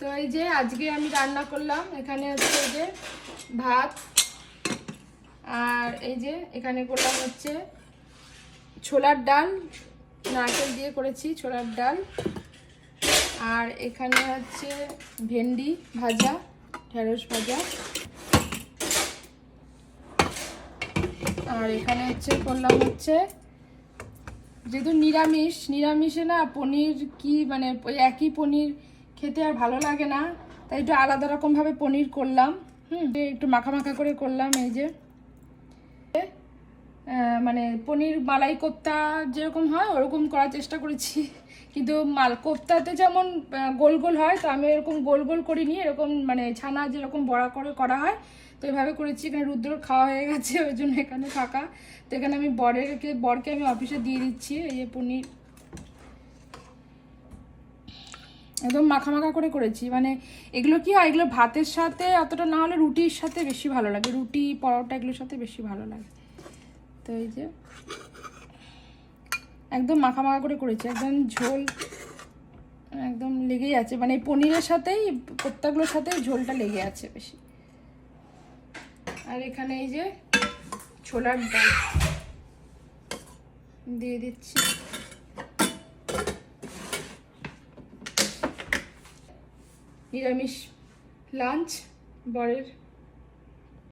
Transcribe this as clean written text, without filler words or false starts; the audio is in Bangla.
তো এই যে আজকে আমি রান্না করলাম, এখানে হচ্ছে এই যে ভাত, আর এই যে এখানে করলাম হচ্ছে ছোলার ডাল, নারকেল দিয়ে করেছি ছোলার ডাল, আর এখানে হচ্ছে ভেন্ডি ভাজা, ঢেঁড়স ভাজা, আর এখানে হচ্ছে করলাম হচ্ছে, যেহেতু নিরামিষে না পনির কি মানে ওই একই পনির খেতে আর ভালো লাগে না, তাই একটু আলাদা রকমভাবে পনির করলাম। একটু মাখা মাখা করে করলাম। এই যে মানে পনির মালাই কোপ্তা যেরকম হয় ওরকম করার চেষ্টা করেছি, কিন্তু মাল কোপ্তাতে যেমন গোল গোল হয়, তো আমি এরকম গোল গোল করিনি, এরকম মানে ছানা যেরকম বড়া করে করা হয় তো এভাবে করেছি। এখানে রুদ্রর খাওয়া হয়ে গেছে, ওই জন্য এখানে ফাঁকা। তো এখানে আমি বরকে আমি অফিসে দিয়ে দিচ্ছি। এই যে পনির একদম মাখা মাখা করে করেছি, মানে এগুলো কি হয়, এগুলো ভাতের সাথে অতটা না হলে রুটির সাথে বেশি ভালো লাগে, রুটি পরোটা এগুলোর সাথে বেশি ভালো লাগে। তো এই যে একদম মাখা মাখা করে করেছি, একদম ঝোল একদম লেগেই আছে, মানে পনিরের সাথেই কোপ্তাগুলোর সাথে ঝোলটা লেগে আছে বেশি। আর এখানে এই যে ছোলার ডাল দিয়ে দিচ্ছি। নিরামিষ লাঞ্চ বরের।